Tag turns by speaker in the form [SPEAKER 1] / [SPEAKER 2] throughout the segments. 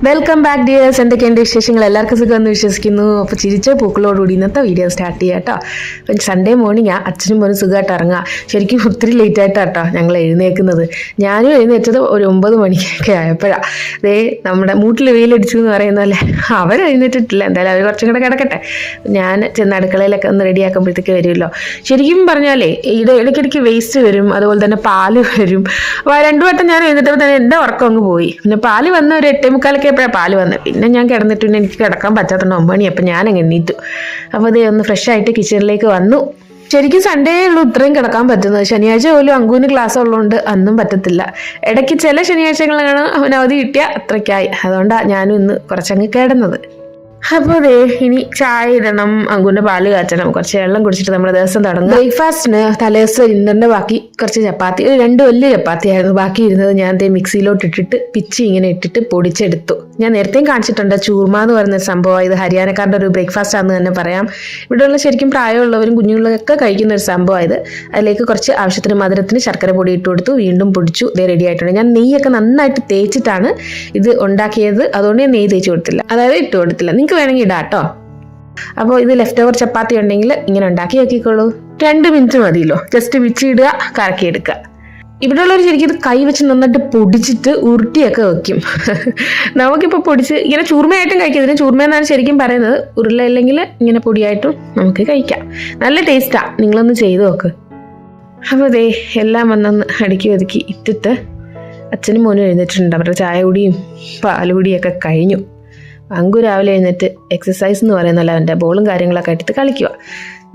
[SPEAKER 1] Welcome back dears. എന്തൊക്കെയുണ്ട് വിശേഷങ്ങൾ? എല്ലാവർക്കും സുഖമെന്ന് വിശ്വസിക്കുന്നു. അപ്പോൾ ചിരിച്ച പൂക്കളോടുകൂടി ഇന്നത്തെ വീഡിയോ സ്റ്റാർട്ട് ചെയ്യാം കേട്ടോ. അപ്പം സൺഡേ മോർണിംഗ് അച്ഛനും മോനും സുഖമായിട്ട് ഇറങ്ങുക. ശരിക്കും ഒത്തിരി ലേറ്റ് ആയിട്ടാട്ടോ ഞങ്ങൾ എഴുന്നേൽക്കുന്നത്. ഞാനും എഴുന്നേറ്റത് ഒരു 9 മണിക്കൊക്കെ ആയപ്പോഴാണ്. ദേ നമ്മുടെ മൂട്ടിൽ വെയിലടിച്ചു എന്ന് പറയുന്നതല്ലേ, അവർ എഴുന്നേറ്റിട്ടില്ല. എന്തായാലും അവർ കുറച്ചും കൂടെ കിടക്കട്ടെ. ഞാൻ ചെന്ന് അടുക്കളയിലൊക്കെ ഒന്ന് റെഡിയാക്കുമ്പോഴത്തേക്ക് വരുമല്ലോ. ശരിക്കും പറഞ്ഞാലേ ഇടയ്ക്കിടയ്ക്ക് വേസ്റ്റ് വരും, അതുപോലെ തന്നെ പാല് വരും. അപ്പോൾ 2 വട്ടം ഞാൻ എഴുന്നേറ്റപ്പോൾ തന്നെ എൻ്റെ ഉറക്കം അങ്ങ് പോയി. പിന്നെ പാല് വന്ന ഒരു 8:45 എപ്പോഴാണ് പാല് വന്നത്. പിന്നെ ഞാൻ കിടന്നിട്ട് എനിക്ക് കിടക്കാൻ പറ്റാത്തതുകൊണ്ട് 9 മണി. അപ്പം ഞാൻ അങ്ങ് എണ്ണീറ്റു. അപ്പോൾ അത് ഒന്ന് ഫ്രഷ് ആയിട്ട് കിച്ചണിലേക്ക് വന്നു. ശരിക്കും സൺഡേ ഉള്ളൂ ഇത്രയും കിടക്കാൻ പറ്റുന്നത്. ശനിയാഴ്ച പോലും അങ്കുവിന് ക്ലാസ് ഉള്ളതുകൊണ്ട് അന്നും പറ്റത്തില്ല. ഇടയ്ക്ക് ചില ശനിയാഴ്ചകളാണ് അവന് അവധി കിട്ടിയ അത്രയ്ക്കായി. അതുകൊണ്ടാണ് ഞാനും ഇന്ന് കുറച്ചങ്ങ് കിടന്നത്. അപ്പോൾ അതെ, ഇനി ചായ ഇടണം, അങ്കുവിൻ്റെ പാല് കാച്ചണം, കുറച്ച് വെള്ളം കുടിച്ചിട്ട് നമ്മുടെ ദിവസം തുടങ്ങും. ബ്രേക്ക്ഫാസ്റ്റിന് തലേദിവസം ഇന്നറിൻ്റെ ബാക്കി കുറച്ച് ചപ്പാത്തി, 2 വലിയ ചപ്പാത്തി ആയിരുന്നു ബാക്കി ഇരുന്നത്. ഞാൻ മിക്സിയിലോട്ട് ഇട്ടിട്ട് പിച്ചി ഇങ്ങനെ ഇട്ടിട്ട് പൊടിച്ചെടുത്തു. ഞാൻ നേരത്തെയും കാണിച്ചിട്ടുണ്ട്. ചൂർമ എന്ന് പറയുന്നൊരു സംഭവം. ഇത് ഹരിയാനക്കാരുടെ ഒരു ബ്രേക്ക്ഫാസ്റ്റ് ആണെന്ന് തന്നെ പറയാം. ഇവിടെയുള്ള ശരിക്കും പ്രായമുള്ളവരും കുഞ്ഞുങ്ങളൊക്കെ കഴിക്കുന്ന ഒരു സംഭവമാണ് ഇത്. അതിലേക്ക് കുറച്ച് ആവശ്യത്തിന് മധുരത്തിന് ശർക്കര പൊടി ഇട്ട് കൊടുത്തു, വീണ്ടും പൊടിച്ചു. ഇത് റെഡി ആയിട്ടുണ്ട്. ഞാൻ നെയ്യൊക്കെ നന്നായിട്ട് തേച്ചിട്ടാണ് ഇത് ഉണ്ടാക്കിയത്. അതുകൊണ്ട് ഞാൻ നെയ്യ് തേച്ച് കൊടുത്തില്ല, അതായത് ഇട്ട് കൊടുത്തില്ല. നിങ്ങൾക്ക് വേണമെങ്കിൽ ഇടാം കേട്ടോ. അപ്പോൾ ഇത് ലെഫ്റ്റ് ഓവർ ചപ്പാത്തി ഉണ്ടെങ്കിൽ ഇങ്ങനെ ഉണ്ടാക്കി നോക്കിക്കോളൂ. 2 മിനിറ്റ് മതിയല്ലോ. ജസ്റ്റ് വിച്ചിടുക, കറക്കിയെടുക്കുക. ഇവിടെ ഉള്ളവർ ശരിക്കും ഇത് കൈ വെച്ച് നന്നായിട്ട് പൊടിച്ചിട്ട് ഉരുട്ടിയൊക്കെ വെക്കും. നമുക്കിപ്പോൾ പൊടിച്ച് ഇങ്ങനെ ചൂർമയായിട്ടും കഴിക്കാം. ഇതിന് ചൂർമയെന്നാണ് ശരിക്കും പറയുന്നത്. ഉരുള അല്ലെങ്കിൽ ഇങ്ങനെ പൊടിയായിട്ടും നമുക്ക് കഴിക്കാം. നല്ല ടേസ്റ്റാണ്. നിങ്ങളൊന്ന് ചെയ്ത് നോക്ക്. അപ്പോൾ അതേ എല്ലാം വന്നൊന്ന് അടുക്കി ഒതുക്കി ഇട്ടിട്ട് അച്ഛനും മോനും എഴുന്നേറ്റിട്ടുണ്ട്. അവരുടെ ചായ കുടിയും പാലുകുടിയൊക്കെ കഴിഞ്ഞു. അങ്കു രാവിലെ എഴുന്നേറ്റ് എക്സസൈസ് എന്ന് പറയുന്നല്ല, അവൻ്റെ ബോളും കാര്യങ്ങളൊക്കെ എടുത്ത് കളിക്കുക.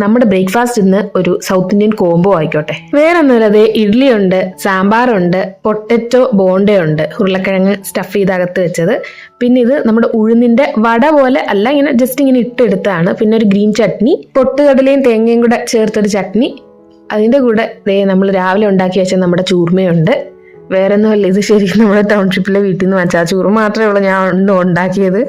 [SPEAKER 1] നമ്മുടെ ബ്രേക്ക്ഫാസ്റ്റ് ഇന്ന് ഒരു സൗത്ത് ഇന്ത്യൻ കോംബോ ആയിക്കോട്ടെ. വേറെ ഒന്നുമില്ലാതെ ഇഡ്ഡലിയുണ്ട്, സാമ്പാറുണ്ട്, പൊട്ടറ്റോ ബോണ്ടയുണ്ട്, ഉരുളക്കിഴങ്ങ് സ്റ്റഫ് ചെയ്ത് അകത്ത് വെച്ചത്. പിന്നെ ഇത് നമ്മുടെ ഉഴുന്നിൻ്റെ വട പോലെ അല്ല, ഇങ്ങനെ ജസ്റ്റ് ഇങ്ങനെ ഇട്ടെടുത്താണ്. പിന്നെ ഒരു ഗ്രീൻ ചട്നി, പൊട്ടുകടലയും തേങ്ങയും കൂടെ ചേർത്തൊരു ചട്നി. അതിൻ്റെ കൂടെ നമ്മൾ രാവിലെ ഉണ്ടാക്കി വെച്ച നമ്മുടെ ചൂർമയുണ്ട്. വേറെ ഒന്നുമല്ല, ഇത് ശരിക്കും നമ്മുടെ ടൗൺഷിപ്പിലെ വീട്ടിൽ നിന്ന് വെച്ചാൽ ചൂറ് മാത്രമേ ഉള്ളൂ ഞാൻ ഉണ്ടാക്കിയത്.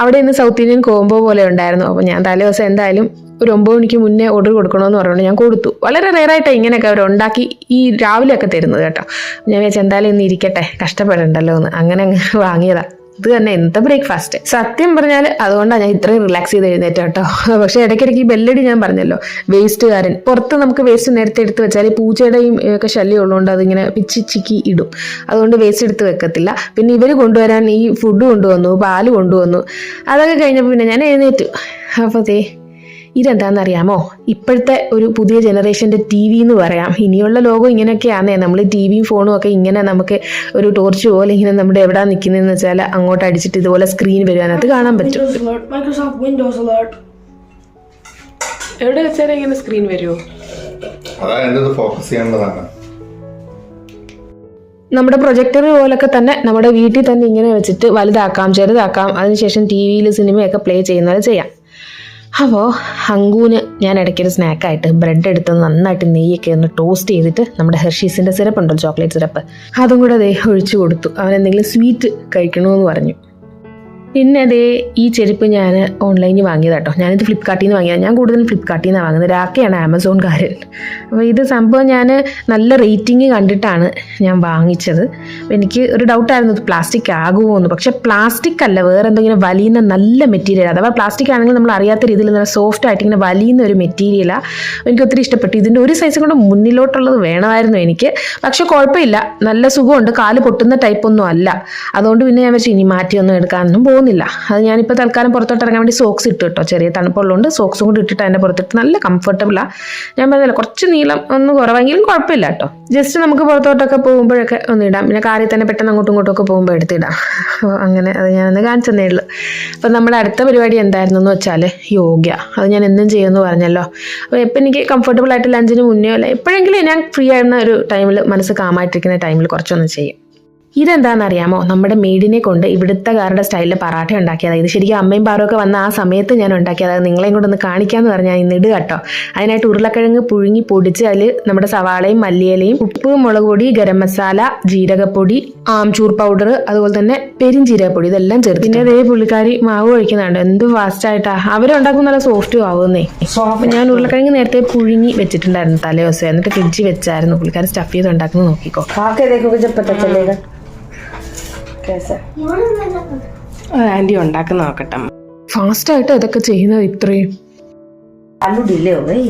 [SPEAKER 1] അവിടെ ഇന്ന് സൗത്ത് ഇന്ത്യൻ കോംബോ പോലെ ഉണ്ടായിരുന്നു. അപ്പോൾ ഞാൻ തലേ ദിവസം എന്തായാലും ഒരു 9 മണിക്ക് മുന്നേ ഓർഡർ കൊടുക്കണമെന്ന് പറഞ്ഞുകൊണ്ട് ഞാൻ കൊടുത്തു. വളരെ റെയറായിട്ടാണ് ഇങ്ങനെയൊക്കെ അവർ ഉണ്ടാക്കി ഈ രാവിലെയൊക്കെ തരുന്നത് കേട്ടോ. ഞാൻ വിചാരിച്ചു എന്തായാലും ഇന്ന് ഇരിക്കട്ടെ, കഷ്ടപ്പെടണ്ടല്ലോ എന്ന്. അങ്ങനെ വാങ്ങിയതാണ്. ഇത് തന്നെ ഇന്നത്തെ ബ്രേക്ക്ഫാസ്റ്റ്. സത്യം പറഞ്ഞാൽ അതുകൊണ്ടാണ് ഞാൻ ഇത്രയും റിലാക്സ് ചെയ്ത് എഴുന്നേറ്റ കേട്ടോ. പക്ഷേ ഇടയ്ക്കിടയ്ക്ക് ഈ ബെല്ലടി ഞാൻ പറഞ്ഞല്ലോ, വേസ്റ്റുകാരൻ പുറത്ത് നമുക്ക് വേസ്റ്റ് നേരത്തെ എടുത്ത് വെച്ചാൽ പൂച്ചയുടെയും ഒക്കെ ശല്യം ഉള്ളതുകൊണ്ട് അതിങ്ങനെ പിച്ചിച്ചിക്കി ഇടും. അതുകൊണ്ട് വേസ്റ്റ് എടുത്ത് വെക്കത്തില്ല. പിന്നെ ഇവർ കൊണ്ടുവരാൻ ഈ ഫുഡ് കൊണ്ടുവന്നു, പാല് കൊണ്ടുവന്നു. അതൊക്കെ കഴിഞ്ഞപ്പോൾ പിന്നെ ഞാൻ എഴുന്നേറ്റു. അപ്പോൾ ഇതെന്താണെന്നറിയാമോ? ഇപ്പോഴത്തെ ഒരു പുതിയ ജനറേഷൻ്റെ TV എന്ന് പറയാം. ഇനിയുള്ള ലോകം ഇങ്ങനെയൊക്കെയാണേ. നമ്മൾ TVയും ഫോണും ഒക്കെ ഇങ്ങനെ നമുക്ക് ഒരു ടോർച്ച് പോലെ ഇങ്ങനെ നമ്മുടെ എവിടെ നിൽക്കുന്നതെന്ന് വെച്ചാൽ അങ്ങോട്ട് അടിച്ചിട്ട് ഇതുപോലെ സ്ക്രീൻ വരുവാനകത്ത് കാണാൻ പറ്റും. എവിടെ വെച്ചാൽ ഇങ്ങനെ സ്ക്രീൻ വരുമോ? നമ്മുടെ പ്രൊജക്ടർ പോലൊക്കെ തന്നെ നമ്മുടെ വീട്ടിൽ തന്നെ ഇങ്ങനെ വെച്ചിട്ട് വലുതാക്കാം, ചെറുതാക്കാം. അതിനുശേഷം TV-യിൽ സിനിമയൊക്കെ പ്ലേ ചെയ്യുന്നത് ചെയ്യാം. അപ്പോൾ അങ്കൂന് ഞാൻ ഇടയ്ക്കൊരു സ്നാക്കായിട്ട് ബ്രെഡ് എടുത്ത് നന്നായിട്ട് നെയ്യൊക്കെ ഒന്ന് ടോസ്റ്റ് ചെയ്തിട്ട് നമ്മുടെ ഹെർഷീസിൻ്റെ സിറപ്പ് ഉണ്ടല്ലോ, ചോക്ലേറ്റ് സിറപ്പ്, അതും കൂടെ ഒഴിച്ചു കൊടുത്തു. അവൻ എന്തെങ്കിലും സ്വീറ്റ് കഴിക്കണമെന്ന് പറഞ്ഞു. പിന്നെ ഈ ചെരുപ്പ് ഞാൻ ഓൺലൈനിൽ വാങ്ങിയതാട്ടോ. ഞാനിത് ഫ്ലിപ്കാർട്ടിൽ നിന്ന് വാങ്ങിയത്. ഞാൻ കൂടുതലും ഫ്ലിപ്കാർട്ടിൽ നിന്നാണ് വാങ്ങുന്നത്. രാക്കയാണ് ആമസോൺകാരൻ. അപ്പോൾ ഇത് സംഭവം ഞാൻ നല്ല റേറ്റിംഗ് കണ്ടിട്ടാണ് ഞാൻ വാങ്ങിച്ചത്. എനിക്ക് ഒരു ഡൗട്ടായിരുന്നു ഇത് പ്ലാസ്റ്റിക് ആകുമോ എന്ന്. പക്ഷേ പ്ലാസ്റ്റിക് അല്ല, വേറെ എന്തെങ്കിലും വലിയുന്ന നല്ല മെറ്റീരിയൽ. അഥവാ പ്ലാസ്റ്റിക് ആണെങ്കിൽ നമ്മൾ അറിയാത്ത രീതിയിൽ നല്ല സോഫ്റ്റ് ആയിട്ട് ഇങ്ങനെ വലിയുന്ന ഒരു മെറ്റീരിയലാണ്. എനിക്ക് ഒത്തിരി ഇഷ്ടപ്പെട്ടു. ഇതിൻ്റെ ഒരു സൈസും കൂടെ മുന്നിലോട്ടുള്ളത് വേണമായിരുന്നു എനിക്ക്. പക്ഷെ കുഴപ്പമില്ല, നല്ല സുഖമുണ്ട്. കാല് പൊട്ടുന്ന ടൈപ്പൊന്നും അല്ല. അതുകൊണ്ട് പിന്നെ ഞാൻ വെച്ച് ഇനി മാറ്റിയൊന്നും എടുക്കാനൊന്നും പോകുന്നില്ല. അത് ഞാനിപ്പോൾ തൽക്കാലം പുറത്തോട്ട് ഇറങ്ങാൻ വേണ്ടി സോക്സ് ഇട്ടു കേട്ടോ. ചെറിയ തണുപ്പുള്ളതുകൊണ്ട് സോക്സും കൂടി ഇട്ടിട്ട് അതിൻ്റെ പുറത്തിട്ട് നല്ല കംഫർട്ടബിളാണ്. ഞാൻ പറഞ്ഞില്ല, കുറച്ച് നീളം ഒന്ന് കുറവെങ്കിലും കുഴപ്പമില്ല കേട്ടോ. ജസ്റ്റ് നമുക്ക് പുറത്തോട്ടൊക്കെ പോകുമ്പോഴൊക്കെ ഒന്ന് ഇടാം. പിന്നെ കാറിൽ തന്നെ പെട്ടെന്ന് അങ്ങോട്ടും ഇങ്ങോട്ടും ഒക്കെ പോകുമ്പോൾ എടുത്തിടാം. അപ്പോൾ അങ്ങനെ അത് ഞാനൊന്ന് കാണിച്ചതേ ഉള്ളൂ. അപ്പോൾ നമ്മുടെ അടുത്ത പരിപാടി എന്തായിരുന്നു എന്ന് വെച്ചാൽ യോഗ. അത് ഞാൻ എന്നും ചെയ്യുമെന്ന് പറഞ്ഞല്ലോ. അപ്പോൾ എപ്പോൾ എനിക്ക് കംഫർട്ടബിൾ ആയിട്ട് ലഞ്ചിന് മുന്നേ അല്ല എപ്പോഴെങ്കിലും ഞാൻ ഫ്രീ ആയിരുന്ന ഒരു ടൈമിൽ, മനസ്സ് കാമായിട്ടിരിക്കുന്ന ടൈമിൽ കുറച്ചൊന്ന് ചെയ്യും. ഇതെന്താണെന്നറിയാമോ? നമ്മുടെ മെയ്ഡിനെ കൊണ്ട് ഇവിടുത്തെക്കാരുടെ സ്റ്റൈലിൽ പറാട്ട ഉണ്ടാക്കിയതാണ്. ഇത് ശരിക്കും അമ്മയും പാറൊക്കെ വന്ന ആ സമയത്ത് ഞാൻ ഉണ്ടാക്കിയത്. അത് നിങ്ങളെയും കൂടെ ഒന്ന് കാണിക്കാമെന്ന് പറഞ്ഞാൽ ഇന്ന് ഇടുക കേട്ടോ. അതിനായിട്ട് ഉരുളക്കിഴങ്ങ് പുഴുങ്ങി പൊടിച്ച് അതിൽ നമ്മുടെ സവാളയും മല്ലിയിലയും ഉപ്പ്, മുളക് പൊടി, ഗരം മസാല, ജീരകപ്പൊടി, ആംചൂർ പൗഡർ, അതുപോലെ തന്നെ പെരിഞ്ജീരകപ്പൊടി ഇതെല്ലാം ചേർത്ത്. പിന്നെ പുള്ളിക്കാരി മാവ് കഴിക്കുന്നുണ്ട്. എന്ത് ഫാസ്റ്റായിട്ടാ അവരുണ്ടാക്കും, നല്ല സോഫ്റ്റും ആവുന്നേ. ഞാൻ ഉരുളക്കിഴങ്ങ് നേരത്തെ പുഴുങ്ങി വെച്ചിട്ടുണ്ടായിരുന്നു തലേ ദിവസം. എന്നിട്ട് ഫ്രിഡ്ജിൽ വെച്ചായിരുന്നു. പുള്ളിക്കാരി സ്റ്റഫ് ചെയ്ത് ഉണ്ടാക്കുന്നത് നോക്കിക്കോ.
[SPEAKER 2] कैसा ആൻറ്റി ഉണ്ടാക്കുന്ന നോക്കട്ടെ.
[SPEAKER 1] ഫാസ്റ്റായിട്ട് ഇതൊക്കെ ചെയ്യുന്നത് ഇത്രയും.
[SPEAKER 2] ആലു ഡിലേ हो गई.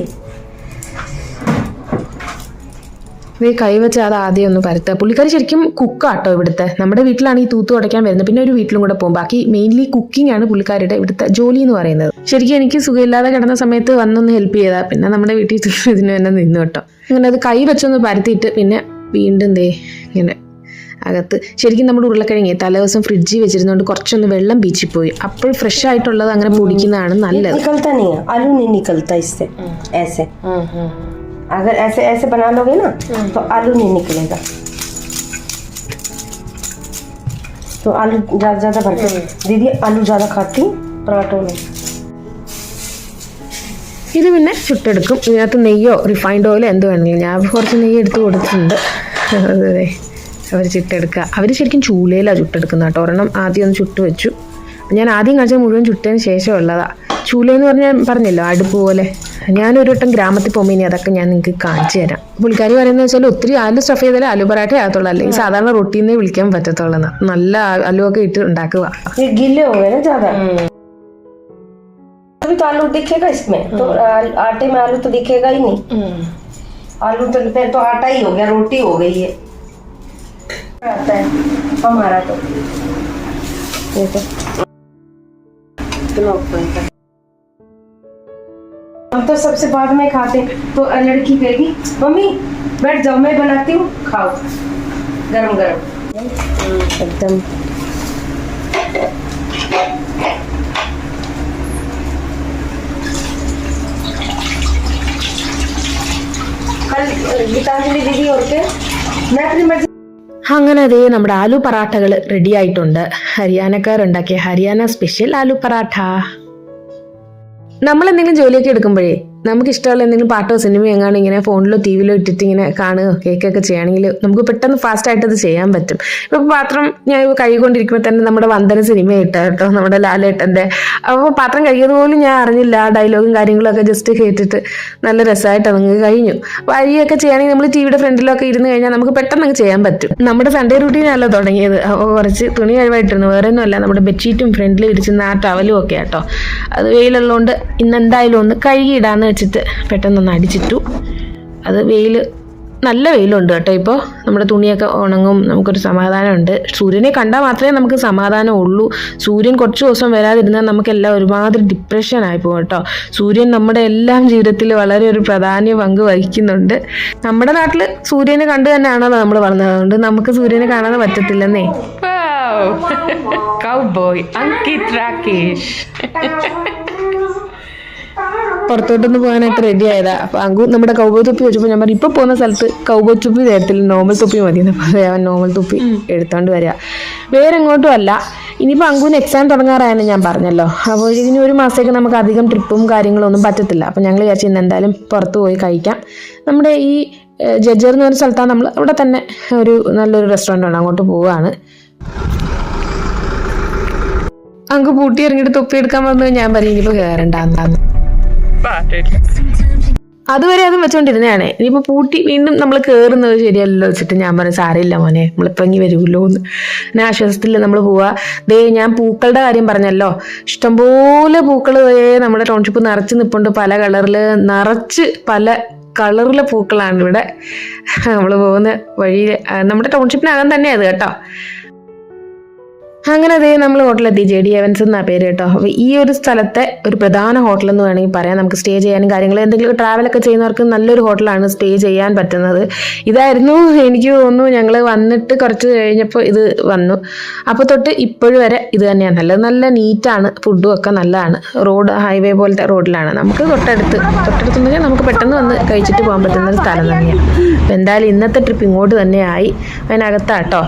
[SPEAKER 1] ഇത് കൈവച്ച് അത് ആദ്യം ഒന്ന് പരത്തുക. പുള്ളിക്കാരി ശരിക്കും കുക്കാട്ടോ ഇവിടുത്തെ. നമ്മുടെ വീട്ടിലാണ് ഈ തൂത്ത് ഉടയ്ക്കാൻ വരുന്നത്, പിന്നെ ഒരു വീട്ടിലും കൂടെ പോകും. ബാക്കി മെയിൻലി കുക്കിംഗ് ആണ് പുള്ളിക്കാരുടെ ഇവിടുത്തെ ജോലി എന്ന് പറയുന്നത്. ശരിക്കും എനിക്ക് സുഖമില്ലാതെ കിടന്ന സമയത്ത് വന്നൊന്ന് ഹെൽപ്പ് ചെയ്താൽ പിന്നെ നമ്മുടെ വീട്ടിൽ ഇതിന് തന്നെ നിന്നു കേട്ടോ. അങ്ങനെ അത് കൈ വെച്ചൊന്ന് പരത്തിയിട്ട് പിന്നെ വീണ്ടും ഇങ്ങനെ അകത്ത്. ശരിക്കും നമ്മുടെ ഉരുളക്കിഴങ്ങി തലേദിവസം ഫ്രിഡ്ജിൽ വെച്ചിരുന്നോണ്ട് കുറച്ചൊന്ന് വെള്ളം ബീച്ചിൽ പോയി. അപ്പോൾ ഫ്രഷ് ആയിട്ടുള്ളത് അങ്ങനെ പൊടിക്കുന്നതാണ് നല്ലത്.
[SPEAKER 2] अगर ऐसे ऐसे बना लोगे ना तो आलू नहीं निकलेगा. तो आलू ज़्यादा भरते. दीदी आलू ज़्यादा खाती पराठों में.
[SPEAKER 1] ഇത് പിന്നെ ചുട്ടെടുക്കും. ഇതിനകത്ത് നെയ്യോ റിഫൈൻഡ് ഓയിലോ എന്ത് വേണമെങ്കിലും. ഞാൻ കുറച്ച് നെയ്യ് എടുത്ത് കൊടുത്തിട്ടുണ്ട്. അതെ, അവർ ചുട്ടെടുക്കുക. അവർ ശരിക്കും ചൂലയിലാണ് ചുട്ടെടുക്കുന്നത് കേട്ടോ. ഒരെണ്ണം ആദ്യം ഒന്ന് ചുട്ട് വെച്ചു. ഞാൻ ആദ്യം കാണിച്ചത് മുഴുവൻ ചുട്ടതിന് ശേഷമുള്ളതാണ്. ചൂലയെന്ന് പറഞ്ഞാൽ പറഞ്ഞല്ലോ അടുപ്പ് പോലെ. ഞാനൊരു വട്ടം ഗ്രാമത്തിൽ പോകുമ്പോൾ ഇനി അതൊക്കെ ഞാൻ നിങ്ങൾക്ക് കാണിച്ചു തരാം. പുള്ളിക്കാരി പറയുന്നത് വെച്ചാൽ ഒത്തിരി ആലു സ്റ്റഫ് ചെയ്താലേ ആലു പറാട്ട ആകത്തുള്ളൂ, അല്ലെങ്കിൽ സാധാരണ റൊട്ടീനെ വിളിക്കാൻ പറ്റത്തുള്ളൂ. നല്ല ആലു ഒക്കെ ഇട്ട് ഉണ്ടാക്കുക.
[SPEAKER 2] तो आलू दिखेगा इसमें, तो आटे में आलू तो दिखेगा ही नहीं. आलू तो फिर तो आटा ही हो गया, रोटी हो गई है. आता है हमारा तो ये तो हम तो सबसे बाद में खाते. तो लड़की कहेगी मम्मी बैठ जाओ मैं बनाती हूँ खाओ गरम गरम एकदम. गीतांजलि दीदी और के मैं अपनी मर्जी.
[SPEAKER 1] അങ്ങനെ അതേ നമ്മുടെ ആലു പറാട്ടകൾ റെഡി ആയിട്ടുണ്ട്. ഹരിയാനക്കാരുണ്ടാക്കിയ ഹരിയാന സ്പെഷ്യൽ ആലു പറാട്ട. നമ്മൾ എന്തെങ്കിലും ജോലിയൊക്കെ എടുക്കുമ്പോഴേ നമുക്ക് ഇഷ്ടമുള്ള എന്തെങ്കിലും പാട്ടോ സിനിമയോ എങ്ങാണ്ട് ഇങ്ങനെ ഫോണിലോ ടി വിയിലോ ഇട്ടിട്ട് ഇങ്ങനെ കാണുകയോ കേൾക്കുകയൊക്കെ ചെയ്യുകയാണെങ്കിൽ നമുക്ക് പെട്ടെന്ന് ഫാസ്റ്റായിട്ട് അത് ചെയ്യാൻ പറ്റും. ഇപ്പോൾ പാത്രം ഞാൻ കഴുകിക്കൊണ്ടിരിക്കുമ്പോൾ തന്നെ നമ്മുടെ വന്ദന സിനിമ ഇട്ട കേട്ടോ, നമ്മുടെ ലാലേട്ടൻ്റെ. അപ്പോൾ പാത്രം കഴുകിയത് പോലും ഞാൻ അറിഞ്ഞില്ല. ആ ഡയലോഗും കാര്യങ്ങളൊക്കെ ജസ്റ്റ് കേട്ടിട്ട് നല്ല രസമായിട്ട് നമുക്ക് കഴിഞ്ഞു. അപ്പോൾ അരിയൊക്കെ ചെയ്യുകയാണെങ്കിൽ നമ്മൾ ടി വിയുടെ ഫ്രണ്ടിലൊക്കെ ഇരുന്ന് കഴിഞ്ഞാൽ നമുക്ക് പെട്ടെന്ന് അങ്ങ് ചെയ്യാൻ പറ്റും. നമ്മുടെ സൺഡേ റൂട്ടീനല്ല തുടങ്ങിയത്. അപ്പോൾ കുറച്ച് തുണി കഴിവായിട്ടിരുന്നു. വേറെ ഒന്നുമല്ല, നമ്മുടെ ബെഡ്ഷീറ്റും ഫ്രണ്ടിൽ ഇടിച്ചിരുന്ന ആ ടവലും ഒക്കെ കേട്ടോ. അത് വെയിലുള്ളതുകൊണ്ട് ഇന്ന് എന്തായാലും ഒന്ന് കഴുകിയിടാന്ന് വെച്ചിട്ട് പെട്ടെന്നൊന്ന് അടിച്ചിട്ടു. അത് നല്ല വെയിലുണ്ട് കേട്ടോ. ഇപ്പോൾ നമ്മുടെ തുണിയൊക്കെ ഉണങ്ങും, നമുക്കൊരു സമാധാനമുണ്ട്. സൂര്യനെ കണ്ടാൽ മാത്രമേ നമുക്ക് സമാധാനം ഉള്ളൂ. സൂര്യൻ കുറച്ച് ദിവസം വരാതിരുന്നാൽ നമുക്കെല്ലാം ഒരുമാതിരി ഡിപ്രഷനായി പോകും കേട്ടോ. സൂര്യൻ നമ്മുടെ എല്ലാം ജീവിതത്തിൽ വളരെ ഒരു പ്രധാന പങ്ക് വഹിക്കുന്നുണ്ട്. നമ്മുടെ നാട്ടിൽ സൂര്യനെ കണ്ടു തന്നെയാണല്ലോ നമ്മൾ വളർന്നത്. അതുകൊണ്ട് നമുക്ക് സൂര്യനെ കാണാതെ പറ്റത്തില്ലെന്നേ. കൗബോയ് അങ്കിത് രാകേഷ് പുറത്തോട്ടൊന്ന് പോകാനായിട്ട് റെഡി ആയതാ. അപ്പൊ അങ്കു നമ്മുടെ കൗബോയ് തൊപ്പി വെച്ചപ്പോൾ ഞാൻ പറഞ്ഞു ഇപ്പൊ പോകുന്ന സ്ഥലത്ത് കൗബോയ് തൊപ്പി തരത്തില്ല, നോർമൽ തൊപ്പി മതി. അപ്പോൾ അവൻ നോർമൽ തൊപ്പി എടുത്തോണ്ട് വരിക. വേറെ എങ്ങോട്ടും അല്ല, ഇനിയിപ്പോൾ അങ്കുവിന് എക്സാം തുടങ്ങാറായെന്ന് ഞാൻ പറഞ്ഞല്ലോ. അപ്പോൾ ഇനി ഒരു മാസത്തേക്ക് നമുക്ക് അധികം ട്രിപ്പും കാര്യങ്ങളും ഒന്നും പറ്റത്തില്ല. അപ്പം ഞങ്ങൾ വിചാരിച്ചു ഇന്ന് എന്തായാലും പുറത്ത് പോയി കഴിക്കാം. നമ്മുടെ ഈ ജജ്ജർ എന്ന് പറഞ്ഞ സ്ഥലത്താണ്. നമ്മൾ അവിടെ തന്നെ ഒരു നല്ലൊരു റെസ്റ്റോറൻ്റ് ഉണ്ട്, അങ്ങോട്ട് പോവുകയാണ്. അങ്കു പൂട്ടി ഇറങ്ങിയിട്ട് തൊപ്പി എടുക്കാൻ വന്നു. ഞാൻ പറയും ഇനിയിപ്പോൾ കയറണ്ടാന്ന്. അതുവരെ അതും വെച്ചോണ്ടിരുന്നതാണ്. ഇനിയിപ്പോൾ പൂട്ടി വീണ്ടും നമ്മൾ കയറുന്നത് ശരിയല്ലോ വെച്ചിട്ട് ഞാൻ പറഞ്ഞു സാരമില്ല മോനെ, നമ്മളിപ്പോൾ ഇനി വരുമല്ലോ എന്ന് ഞാൻ ആശ്വാസത്തിൽ നമ്മൾ പോവാ. ഞാൻ പൂക്കളുടെ കാര്യം പറഞ്ഞല്ലോ, ഇഷ്ടംപോലെ പൂക്കൾ നമ്മുടെ ടൗൺഷിപ്പ് നിറച്ച് നിൽപ്പുണ്ട്. പല കളറിലെ പൂക്കളാണ് ഇവിടെ. നമ്മൾ പോകുന്ന വഴിയിൽ നമ്മുടെ ടൗൺഷിപ്പിനകം തന്നെയാണ് അത് കേട്ടോ. അങ്ങനെ നമ്മൾ ഹോട്ടലെത്തി. JD എവൻസ് എന്നാ പേര് കേട്ടോ. അപ്പോൾ ഈ ഒരു സ്ഥലത്തെ ഒരു പ്രധാന ഹോട്ടൽ എന്ന് വേണമെങ്കിൽ പറയാം. നമുക്ക് സ്റ്റേ ചെയ്യാനും കാര്യങ്ങൾ എന്തെങ്കിലും ട്രാവലൊക്കെ ചെയ്യുന്നവർക്ക് നല്ലൊരു ഹോട്ടലാണ് സ്റ്റേ ചെയ്യാൻ പറ്റുന്നത്. ഇതായിരുന്നു എനിക്ക് തോന്നുന്നു ഞങ്ങൾ വന്നിട്ട് കുറച്ച് കഴിഞ്ഞപ്പോൾ ഇത് വന്നു. അപ്പോൾ തൊട്ട് ഇപ്പോഴും വരെ ഇത് തന്നെയാണ് നല്ലത്. നല്ല നീറ്റാണ്, ഫുഡും ഒക്കെ നല്ലതാണ്. റോഡ് ഹൈവേ പോലത്തെ റോഡിലാണ്. നമുക്ക് തൊട്ടടുത്തുണ്ടെങ്കിൽ നമുക്ക് പെട്ടെന്ന് വന്ന് കഴിച്ചിട്ട് പോകാൻ പറ്റുന്ന ഒരു സ്ഥലം തന്നെയാണ്. അപ്പോൾ എന്തായാലും ഇന്നത്തെ ട്രിപ്പ് ഇങ്ങോട്ട് തന്നെയായി. അതിനകത്താട്ടോ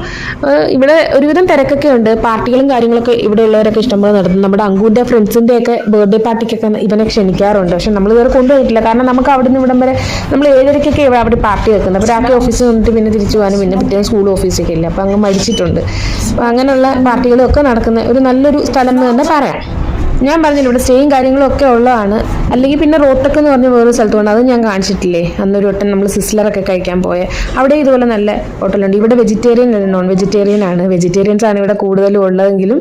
[SPEAKER 1] ഇവിടെ ഒരുവിധം തിരക്കൊക്കെ ഉണ്ട്. പാർട്ടികളും കാര്യങ്ങളൊക്കെ ഇവിടെ ഉള്ളവരൊക്കെ ഇഷ്ടംപോലെ നടത്തും. നമ്മുടെ അങ്കുവിൻ്റെ ഫ്രണ്ട്സിൻ്റെ ഒക്കെ ബർത്ത്ഡേ പാർട്ടിക്കൊക്കെ ഇവനെ ക്ഷണിക്കാറുണ്ട്. പക്ഷെ നമ്മൾ ഇതുവരെ കൊണ്ടുപോയിട്ടില്ല. കാരണം നമുക്ക് അവിടെ നിന്ന് ഇവിടം വരെ നമ്മൾ 7:30 അവിടെ പാർട്ടി വെക്കുന്നത്. അപ്പോൾ രാത്രി ഓഫീസിൽ വന്നിട്ട് പിന്നെ തിരിച്ചു പോകാനും പിന്നെ പിറ്റേന്ന് സ്കൂൾ ഓഫീസൊക്കെ ഇല്ല. അപ്പോൾ അങ്ങ് മടിച്ചിട്ടുണ്ട്. അപ്പോൾ അങ്ങനെയുള്ള പാർട്ടികളും ഒക്കെ നടക്കുന്ന ഒരു നല്ലൊരു സ്ഥലം എന്ന് തന്നെ പറയാം. ഞാൻ പറഞ്ഞില്ല ഇവിടെ സ്റ്റേയും കാര്യങ്ങളും ഒക്കെ ഉള്ളതാണ്. അല്ലെങ്കിൽ പിന്നെ റോത്തക്ക് എന്ന് പറഞ്ഞ വേറൊരു സ്ഥലത്ത് കൊണ്ട് അത് ഞാൻ കാണിച്ചിട്ടില്ലേ, അന്നൊരു വട്ടം നമ്മൾ സിസ്ലറൊക്കെ കഴിക്കാൻ പോയ അവിടെ ഇതുപോലെ നല്ല ഹോട്ടലുണ്ട്. ഇവിടെ വെജിറ്റേറിയൻ നോൺ വെജിറ്റേറിയൻ ആണ്. വെജിറ്റേറിയൻസ് ആണ് ഇവിടെ കൂടുതലും ഉള്ളതെങ്കിലും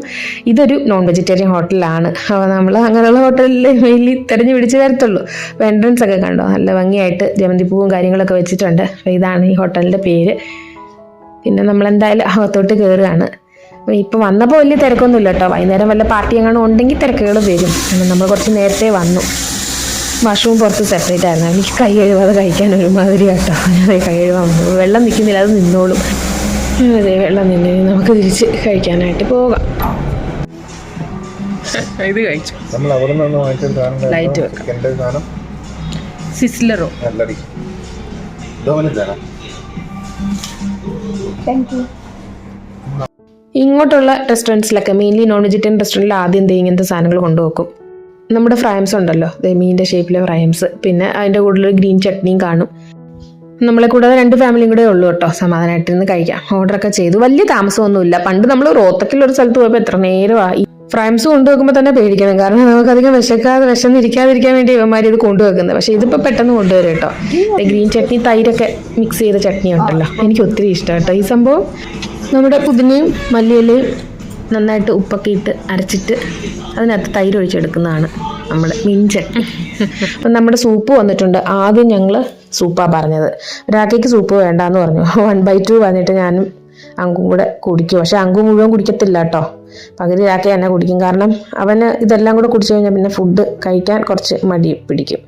[SPEAKER 1] ഇതൊരു നോൺ വെജിറ്റേറിയൻ ഹോട്ടലാണ്. അപ്പോൾ നമ്മൾ അങ്ങനെയുള്ള ഹോട്ടലിൽ മെയിൻലി തിരഞ്ഞു പിടിച്ച് വരത്തുള്ളൂ. അപ്പോൾ എൻട്രൻസ് ഒക്കെ കണ്ടോ, നല്ല ഭംഗിയായിട്ട് ജമന്തിപ്പൂവും കാര്യങ്ങളൊക്കെ വെച്ചിട്ടുണ്ട്. അപ്പോൾ ഇതാണ് ഈ ഹോട്ടലിൻ്റെ പേര്. പിന്നെ നമ്മളെന്തായാലും അകത്തോട്ട് കയറുകയാണ്. ഇപ്പം വന്നപ്പോൾ വലിയ തിരക്കൊന്നുമില്ല കേട്ടോ. വൈകുന്നേരം വല്ല പാർട്ടി എങ്ങാനും ഉണ്ടെങ്കിൽ തിരക്കുകൾ വരും. നമ്മൾ കുറച്ച് നേരത്തെ വന്നു. വാഷ്റൂം പുറത്ത് സെപ്പറേറ്റ് ആയിരുന്നു. എനിക്ക് കൈ കഴുകാതെ കഴിക്കാൻ ഒരുമാതിരി കേട്ടോ. ഞാൻ കൈ കഴുകാൻ വന്നു. വെള്ളം നിൽക്കുന്നില്ല, അത് നിന്നോളും. അതെ, വെള്ളം നിന്നു. നമുക്ക് തിരിച്ച് കഴിക്കാനായിട്ട് പോകാം. ഇത് കഴിച്ചു. ലൈറ്റ് വെക്കാം. സിസ്ലറോ ഇങ്ങോട്ടുള്ള റെസ്റ്റോറൻറ്റ്സിലൊക്കെ മെയിൻലി നോൺ വെജിറ്റേറിയൻ റെസ്റ്റോറൻറ്റിൽ ആദ്യം ഇങ്ങനത്തെ സാധനങ്ങൾ കൊണ്ടുവെക്കും. നമ്മുടെ ഫ്രൈംസ് ഉണ്ടല്ലോ, മീനിൻ്റെ ഷേപ്പിലെ ഫ്രൈംസ്, പിന്നെ അതിൻ്റെ കൂടുതൽ ഗ്രീൻ ചട്നിയും കാണും. നമ്മളെ കൂടാതെ 2 ഫാമിലിയും കൂടെ ഉള്ളൂ കേട്ടോ. സമാധാനമായിട്ടിരുന്ന് കഴിക്കാം. ഓർഡറൊക്കെ ചെയ്തു. വലിയ താമസമൊന്നുമില്ല. പണ്ട് നമ്മൾ റോത്തക്കിലൊരു സ്ഥലത്ത് പോയപ്പോൾ എത്ര നേരമായി. ഫ്രൈംസ് കൊണ്ടുവെക്കുമ്പോൾ തന്നെ പേടിക്കണം, കാരണം നമുക്കധികം വിശന്നിരിക്കാതിരിക്കാൻ വേണ്ടി ഇവന്മാർ ഇത് കൊണ്ടുവെക്കുന്നത്. പക്ഷേ ഇതിപ്പോൾ പെട്ടെന്ന് കൊണ്ടുവരും കേട്ടോ. ഗ്രീൻ ചട്നി, തൈരൊക്കെ മിക്സ് ചെയ്ത ചട്നി ഉണ്ടല്ലോ, എനിക്ക് ഒത്തിരി ഇഷ്ടം കേട്ടോ ഈ സംഭവം. നമ്മുടെ പുതിനയും മല്ലിയിലയും നന്നായിട്ട് ഉപ്പൊക്കെ ഇട്ട് അരച്ചിട്ട് അതിനകത്ത് തൈര് ഒഴിച്ചെടുക്കുന്നതാണ് നമ്മുടെ മീൻ ചട്നി. അപ്പം നമ്മുടെ സൂപ്പ് വന്നിട്ടുണ്ട്. ആദ്യം ഞങ്ങൾ സൂപ്പാണ് പറഞ്ഞത്. ഒരാക്കേക്ക് സൂപ്പ് വേണ്ടാന്ന് പറഞ്ഞു. 1/2 പറഞ്ഞിട്ട് ഞാനും അങ്കും കൂടെ കുടിക്കും. പക്ഷെ അങ്കു മുഴുവൻ കുടിക്കത്തില്ല കേട്ടോ. പകുതി രാക്കെ തന്നെ കുടിക്കും. കാരണം അവന് ഇതെല്ലാം കൂടെ കുടിച്ചു കഴിഞ്ഞാൽ പിന്നെ ഫുഡ് കഴിക്കാൻ കുറച്ച് മടി പിടിക്കും.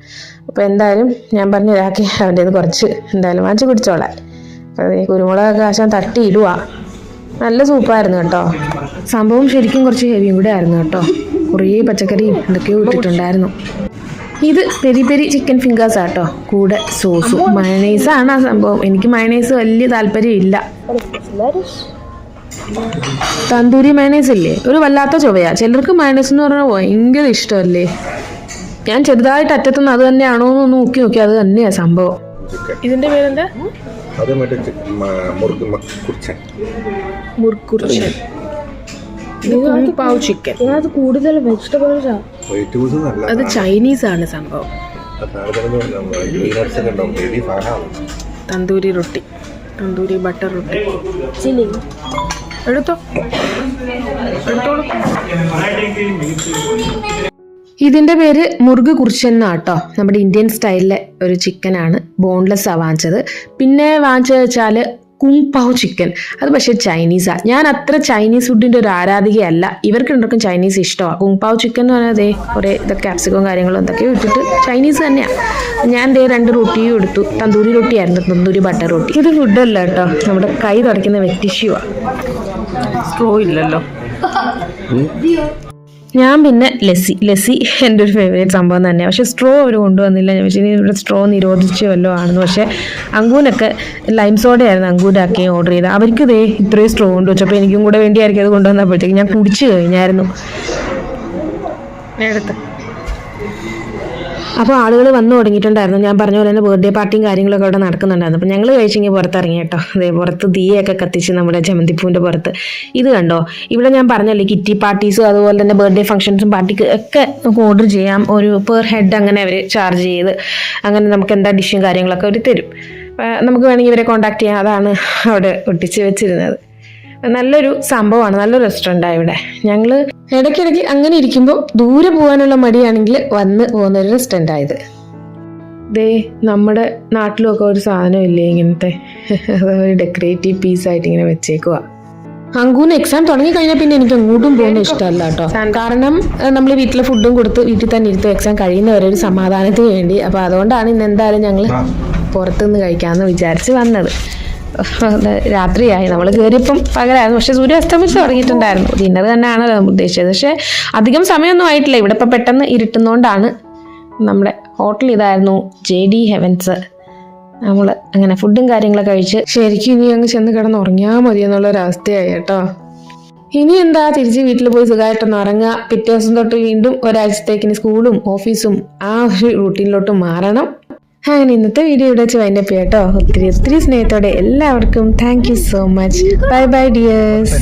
[SPEAKER 1] അപ്പോൾ എന്തായാലും ഞാൻ പറഞ്ഞ രാക്കെ അവൻ്റേത് കുറച്ച് എന്തായാലും വാങ്ങിച്ച് കുടിച്ചോളാൻ. അപ്പോൾ കുരുമുളകൊക്കെ ആശാൻ തട്ടി ഇടുക. നല്ല സൂപ്പായിരുന്നു കേട്ടോ. സംഭവം ശരിക്കും കുറച്ച് ഹെവിയും കൂടെ ആയിരുന്നു കേട്ടോ. കുറേ പച്ചക്കറിയും എന്തൊക്കെയോ ഇട്ടിട്ടുണ്ടായിരുന്നു. ഇത് പെരി പെരി ചിക്കൻ ഫിംഗേഴ്സ് ആട്ടോ, കൂടെ സോസും. മയണൈസാണ് ആ സംഭവം. എനിക്ക് മയണൈസ് വലിയ താല്പര്യമില്ല. തന്തൂരി മയണൈസ് ഇല്ലേ, ഒരു വല്ലാത്ത ചൊവ്വയാ. ചിലർക്ക് മയണൈസ് എന്ന് പറഞ്ഞാൽ ഭയങ്കര ഇഷ്ടമല്ലേ. ഞാൻ ചെറുതായിട്ട് അറ്റത്തുനിന്ന് അത് തന്നെയാണോ എന്ന് നോക്കി അത് തന്നെയാ സംഭവം. ഇതിന്റെ പേരെന്താ? മുർക്കുർച്ചൻ. ചിക്കൻ. അത് കൂടുതൽ വെജിറ്റബിൾസാ. അത് ചൈനീസ് ആണ് സംഭവം. തന്തൂരി റൊട്ടി, തന്തൂരി ബട്ടർ റൊട്ടി. എടുത്തോളൂ. ഇതിൻ്റെ പേര് മുർഗ് കുർച്ചൻ എന്നാട്ടോ. നമ്മുടെ ഇന്ത്യൻ സ്റ്റൈലിലെ ഒരു ചിക്കനാണ്. ബോൺലെസ്സാണ് വാങ്ങിച്ചത്. പിന്നെ വാങ്ങിച്ചത് വെച്ചാൽ കുങ് പാവ് ചിക്കൻ. അത് പക്ഷേ ചൈനീസാണ്. ഞാൻ അത്ര ചൈനീസ് ഫുഡിൻ്റെ ഒരു ആരാധികയല്ല. ഇവർക്ക് രണ്ടും ചൈനീസ് ഇഷ്ടമാണ്. കുങ് പാവ് ചിക്കൻ എന്ന് പറഞ്ഞാൽ കുറേ ഇതൊക്കെ ക്യാപ്സിക്കവും കാര്യങ്ങളും എന്തൊക്കെയോ ഇട്ടിട്ട് ചൈനീസ് തന്നെയാണ്. ഞാൻ 2 റൊട്ടിയും എടുത്തു. തന്തൂരി റൊട്ടിയായിരുന്നു, തന്തൂരി ബട്ടർ റൊട്ടി. ഇത് ഫുഡല്ല കേട്ടോ, നമ്മുടെ കൈ തുടയ്ക്കുന്ന വെറ്റിഷ്യുവാണ്. സ്ട്രോ ഇല്ലല്ലോ. ഞാൻ പിന്നെ ലസ്സി എൻ്റെ ഒരു ഫേവറേറ്റ് സംഭവം തന്നെയാണ്. പക്ഷേ സ്ട്രോ അവർ കൊണ്ടുവന്നില്ല. ഞാൻ വെച്ചാൽ ഇവിടെ സ്ട്രോ നിരോധിച്ച് വല്ലതും ആണെന്ന്. പക്ഷേ അങ്കൂനൊക്കെ ലൈം സോഡയായിരുന്നു അങ്കൂനാക്കിയും ഓർഡർ ചെയ്തത്. അവർക്ക് ഇത്രയും സ്ട്രോ കൊണ്ട് വെച്ചപ്പോൾ എനിക്കും കൂടെ വേണ്ടിയായിരിക്കും അത് കൊണ്ടുവന്നപ്പോഴത്തേക്ക് ഞാൻ കുടിച്ചു കഴിഞ്ഞായിരുന്നു. എടുത്ത് അപ്പോൾ ആളുകൾ വന്നു തുടങ്ങിയിട്ടുണ്ടായിരുന്നു. ഞാൻ പറഞ്ഞ പോലെ തന്നെ ബർത്ത്ഡേ പാർട്ടിയും കാര്യങ്ങളൊക്കെ അവിടെ നടക്കുന്നുണ്ടായിരുന്നു. അപ്പോൾ ഞങ്ങൾ കഴിച്ചെങ്കിൽ പുറത്തിറങ്ങി കേട്ടോ. അതേ പുറത്ത് തീയൊക്കെ കത്തിച്ച് നമ്മുടെ ജമന്തിപ്പൂവിൻ്റെ പുറത്ത്. ഇത് കണ്ടോ, ഇവിടെ ഞാൻ പറഞ്ഞല്ലേ കിറ്റി പാർട്ടീസും അതുപോലെ തന്നെ ബർത്ത്ഡേ ഫംഗ്ഷൻസും പാർട്ടിക്ക് ഒക്കെ നമുക്ക് ഓർഡർ ചെയ്യാം. ഒരു പെർ ഹെഡ് അങ്ങനെ അവർ ചാർജ് ചെയ്ത് അങ്ങനെ നമുക്ക് എന്താ ഡിഷും കാര്യങ്ങളൊക്കെ അവർ തരും. നമുക്ക് വേണമെങ്കിൽ ഇവരെ കോൺടാക്ട് ചെയ്യാം. അതാണ് അവിടെ ഒട്ടിച്ച് വെച്ചിരുന്നത്. നല്ലൊരു സംഭവമാണ്, നല്ലൊരു റെസ്റ്റോറൻ്റാണ് ഇവിടെ. ഞങ്ങൾ ഇടയ്ക്കിടയ്ക്ക് അങ്ങനെ ഇരിക്കുമ്പോൾ ദൂരെ പോകാനുള്ള മടിയാണെങ്കിൽ വന്ന് പോകുന്നൊരു റെസ്റ്റോറൻ്റായത്. നമ്മുടെ നാട്ടിലൊക്കെ ഒരു സാധനം ഇല്ലേ ഇങ്ങനത്തെ, ഒരു ഡെക്കറേറ്റീവ് പീസായിട്ട് ഇങ്ങനെ വെച്ചേക്കുക. അങ്കൂന്ന് എക്സാം തുടങ്ങിക്കഴിഞ്ഞാൽ പിന്നെ എനിക്ക് അങ്ങോട്ടും പോകുന്ന ഇഷ്ടമല്ല കേട്ടോ. കാരണം നമ്മൾ വീട്ടിലെ ഫുഡും കൊടുത്ത് വീട്ടിൽ തന്നെ ഇരുത്തും എക്സാം കഴിയുന്നവരെ ഒരു സമാധാനത്തിന് വേണ്ടി. അപ്പോൾ അതുകൊണ്ടാണ് ഇന്ന് എന്തായാലും ഞങ്ങൾ പുറത്തുനിന്ന് കഴിക്കാമെന്ന് വിചാരിച്ച് വന്നത്. രാത്രിയായി, നമ്മൾ കയറിയപ്പം പകലായിരുന്നു. പക്ഷെ സൂര്യ അസ്തമിച്ച് തുടങ്ങിയിട്ടുണ്ടായിരുന്നു. ഡിന്നർ തന്നെയാണ് ഉദ്ദേശിച്ചത്. പക്ഷെ അധികം സമയമൊന്നും ആയിട്ടില്ല. ഇവിടെ ഇപ്പം പെട്ടെന്ന് ഇരുട്ടുന്നതുകൊണ്ടാണ്. നമ്മുടെ ഹോട്ടൽ ഇതായിരുന്നു, JD ഹെവൻസ്. നമ്മൾ അങ്ങനെ ഫുഡും കാര്യങ്ങളൊക്കെ കഴിച്ച് ശരിക്കും ഇനി അങ്ങ് ചെന്ന് കിടന്ന് ഉറങ്ങിയാൽ മതി എന്നുള്ളൊരവസ്ഥയായി കേട്ടോ. ഇനി എന്താ, തിരിച്ച് വീട്ടിൽ പോയി സുഖമായിട്ടൊന്ന് ഉറങ്ങുക. പിറ്റേ ദിവസം തൊട്ട് വീണ്ടും ഒരാഴ്ചത്തേക്കിന് സ്കൂളും ഓഫീസും ആ ഒരു റൂട്ടീനിലോട്ട് മാറണം. അങ്ങനെ ഇന്നത്തെ വീഡിയോ ഇവിടെ വെച്ച് വൈൻഡപ്പ് ചെയ്യാം കേട്ടോ. ഒത്തിരി സ്നേഹത്തോടെ എല്ലാവർക്കും thank you so much. Bye bye dears.